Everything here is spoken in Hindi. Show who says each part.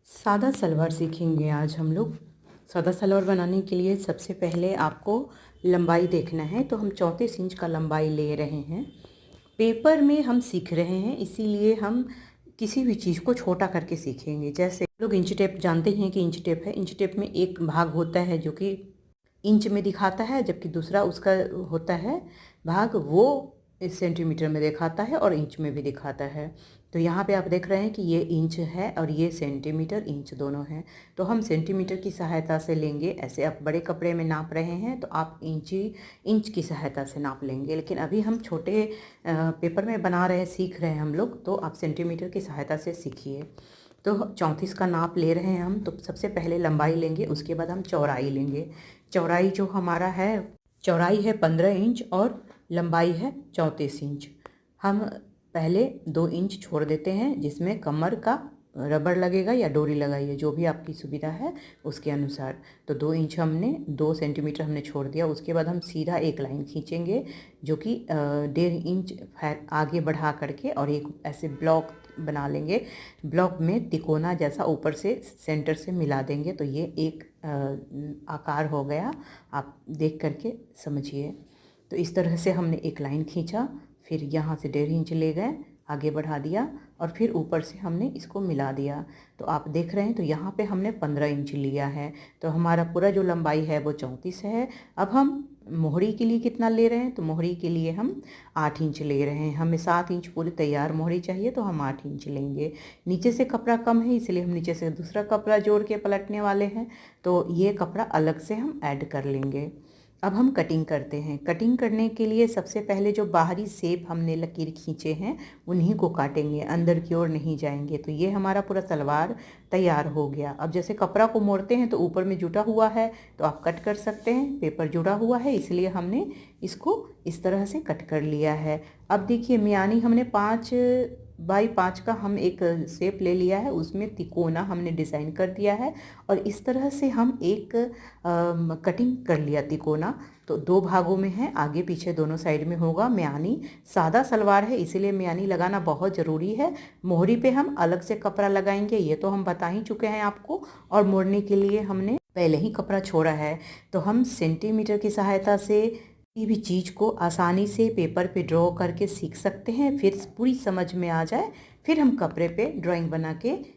Speaker 1: सादा सलवार सीखेंगे आज हम लोग। सादा सलवार बनाने के लिए सबसे पहले आपको लंबाई देखना है, तो हम 34 इंच का लंबाई ले रहे हैं। पेपर में हम सीख रहे हैं, इसीलिए हम किसी भी चीज़ को छोटा करके सीखेंगे। जैसे लोग इंच टेप जानते हैं कि इंच टेप है। इंच टेप में एक भाग होता है जो कि इंच में दिखाता है, जबकि दूसरा उसका होता है भाग वो इस सेंटीमीटर में दिखाता है और इंच में भी दिखाता है। तो यहाँ पे आप देख रहे हैं कि ये इंच है और ये सेंटीमीटर इंच दोनों हैं। तो हम सेंटीमीटर की सहायता से लेंगे। ऐसे आप बड़े कपड़े में नाप रहे हैं तो आप इंच की सहायता से नाप लेंगे, लेकिन अभी हम छोटे पेपर में बना रहे हैं, सीख रहे हैं हम लोग, तो आप सेंटीमीटर की सहायता से सीखिए। तो 34 का नाप ले रहे हैं हम। तो सबसे पहले लंबाई लेंगे, उसके बाद हम चौड़ाई लेंगे। चौड़ाई जो हमारा है, चौड़ाई है 15 इंच और लंबाई है 34 इंच। हम पहले 2 इंच छोड़ देते हैं, जिसमें कमर का रबड़ लगेगा या डोरी लगाइए, जो भी आपकी सुविधा है उसके अनुसार। तो 2 इंच हमने 2 सेंटीमीटर हमने छोड़ दिया। उसके बाद हम सीधा एक लाइन खींचेंगे जो कि 1.5 इंच आगे बढ़ा करके और एक ऐसे ब्लॉक बना लेंगे। ब्लॉक में तिकोना जैसा ऊपर से सेंटर से मिला देंगे, तो ये एक आकार हो गया। आप देख करके समझिए। तो इस तरह से हमने एक लाइन खींचा, फिर यहाँ से 1.5 इंच ले गए, आगे बढ़ा दिया और फिर ऊपर से हमने इसको मिला दिया। तो आप देख रहे हैं, तो यहाँ पे हमने 15 इंच लिया है। तो हमारा पूरा जो लंबाई है वो 34 है। अब हम मोहरी के लिए कितना ले रहे हैं, तो मोहरी के लिए हम 8 इंच ले रहे हैं। हमें 7 इंच पूरी तैयार मोहरी चाहिए, तो हम 8 इंच लेंगे। नीचे से कपड़ा कम है, इसलिए हम नीचे से दूसरा कपड़ा जोड़ के पलटने वाले हैं, तो ये कपड़ा अलग से हम ऐड कर लेंगे। अब हम कटिंग करते हैं। कटिंग करने के लिए सबसे पहले जो बाहरी शेप हमने लकीर खींचे हैं उन्हीं को काटेंगे, अंदर की ओर नहीं जाएंगे। तो ये हमारा पूरा सलवार तैयार हो गया। अब जैसे कपड़ा को मोड़ते हैं तो ऊपर में जुटा हुआ है, तो आप कट कर सकते हैं। पेपर जुड़ा हुआ है, इसलिए हमने इसको इस तरह से कट कर लिया है। अब देखिए, मियानी हमने 5x5 का हम एक शेप ले लिया है, उसमें तिकोना हमने डिज़ाइन कर दिया है और इस तरह से हम एक कटिंग कर लिया तिकोना। तो 2 भागों में है, आगे पीछे दोनों साइड में होगा। मियानी सादा सलवार है, इसीलिए मियानी लगाना बहुत ज़रूरी है। मोहरी पे हम अलग से कपड़ा लगाएंगे, ये तो हम बता ही चुके हैं आपको। और मोड़ने के लिए हमने पहले ही कपड़ा छोड़ा है। तो हम सेंटीमीटर की सहायता से किसी भी चीज़ को आसानी से पेपर पे ड्रॉ करके सीख सकते हैं। फिर पूरी समझ में आ जाए, फिर हम कपड़े पे ड्राइंग बना के